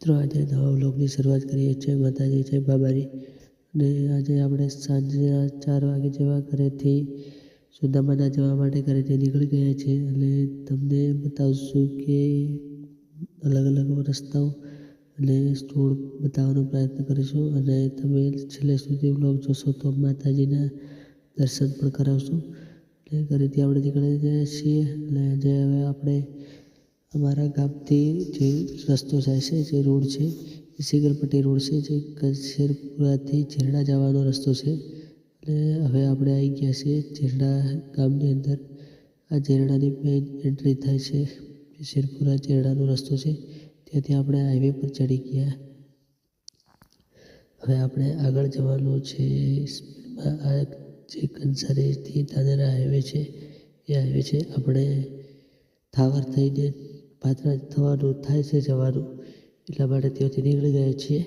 મિત્રો આજે નવા વ્લોગની શરૂઆત કરીએ છીએ। માતાજી જય બાબારી। અને આજે આપણે સાંજના 4 વાગે જેવા ઘરેથી સુદામાના જવા માટે ઘરેથી નીકળી ગયા છીએ અને તમને બતાવશું કે અલગ અલગ રસ્તાઓ અને સ્થળ બતાવવાનો પ્રયત્ન કરીશું અને તમે છેલ્લે સુધી વ્લોગ જોશો તો માતાજીના દર્શન પણ કરાવશું। એટલે ઘરેથી આપણે નીકળી ગયા છીએ અને આજે હવે આપણે हमारा गामથી જે રસ્તો જાય છે જે રોડ છે એ સિગલપટ્ટી રોડ છે જે શેરપુરાથી ઝેરડા જવાનો રસ્તો છે। અને હવે આપણે આવી ગયા છીએ ઝેરડા ગામની અંદર। આ ઝેરડાની મેઇન એન્ટ્રી થાય છે શેરપુરા ઝેરડાનો રસ્તો છે ત્યાંથી આપણે હાઈવે પર ચડી ગયા। હવે આપણે આગળ જવાનું છે સ્પીડમાં। આ જે કંસારીથી ધાનેરા હાઈવે છે એ હાઈવે છે આપણે થાવર થઈને પાત્રા થવાનું થાય છે જવાનું એટલા માટે ત્યાંથી નીકળી ગયા છીએ।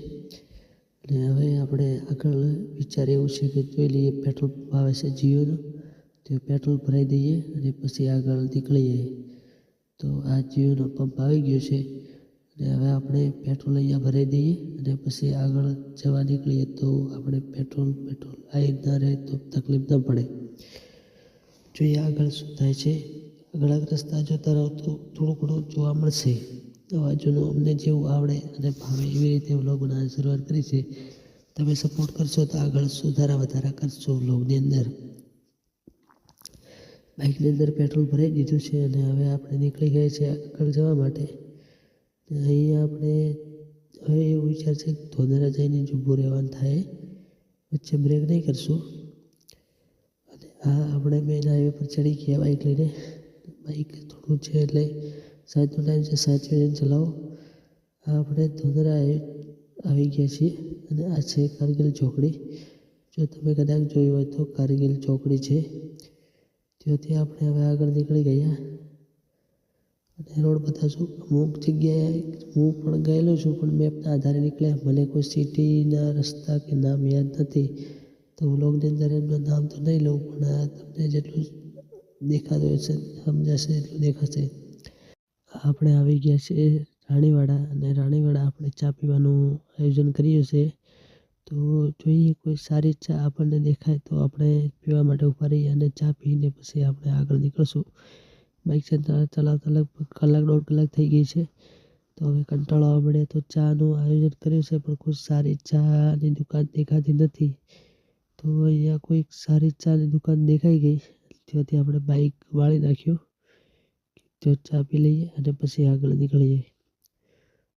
અને હવે આપણે આગળ વિચાર એવું છે કે જોઈ લઈએ પેટ્રોલ પંપ આવે છે જીઓનો તો પેટ્રોલ ભરાઈ દઈએ અને પછી આગળ નીકળીએ। તો આ જીઓનો પંપ આવી ગયો છે અને હવે આપણે પેટ્રોલ અહીંયા ભરાઈ દઈએ અને પછી આગળ જવા નીકળીએ તો આપણે પેટ્રોલ આવી ના રહે તો તકલીફ ન પડે। જોઈએ આગળ શું થાય છે। આગળ રસ્તા જોતા રહો તો થોડું ઘણું જોવા મળશે। અવાજોનું અમને જેવું આવડે અને ભાવે એવી રીતે વ્લોગ બનાવવાની શરૂઆત કરી છે। તમે સપોર્ટ કરશો તો આગળ સુધારા વધારા કરશો વ્લોગની અંદર। બાઇકની અંદર પેટ્રોલ ભરાઈ દીધું છે અને હવે આપણે નીકળી ગયા છીએ આગળ જવા માટે। અહીંયા આપણે હવે એવું વિચાર છે કે ધોધરા જઈને જ ઊભું રહેવાનું થાય, વચ્ચે બ્રેક નહીં કરશું। અને આ આપણે મેઇન હાઈવે પર ચડી ગયા બાઇક લઈને। બાઇક થોડું છે એટલે સાંજનો ટાઈમ છે સાચવીને ચલાવો। આ આપણે ધોધરા આવી ગયા છીએ અને આ છે કારગિલ ચોકડી। જો તમે કદાચ જોયું હોય તો કારગિલ ચોકડી છે ત્યાંથી આપણે હવે આગળ નીકળી ગયા અને રોડ બતાવશું। અમુક જગ્યાએ હું પણ ગયેલો છું પણ મેપના આધારે નીકળ્યા, મને કોઈ સિટીના રસ્તા કે નામ યાદ નથી તો વ્લોગની અંદર એમનું નામ તો નહીં લઉં પણ તમને જેટલું દેખાતું હશે સમજાશે એટલું દેખાશે। આપણે આવી ગયા છીએ રાણીવાડા અને રાણીવાડા આપણે ચા પીવાનું આયોજન કર્યું છે તો જોઈએ કોઈ સારી ચા આપણને દેખાય તો આપણે પીવા માટે ઊભા રહીએ અને ચા પીને પછી આપણે આગળ નીકળશું। બાઇક ચલાવતા લગભગ કલાક 1.5 કલાક થઈ ગઈ છે તો હવે કંટાળો આવવા મળે તો ચાનું આયોજન કર્યું છે પણ કોઈ સારી ચાની દુકાન દેખાતી નથી। તો અહીંયા કોઈ સારી ચાની દુકાન દેખાઈ ગઈ ત્યાંથી આપણે બાઇક વાળી નાખ્યું તો ચા પી લઈએ અને પછી આગળ નીકળીએ।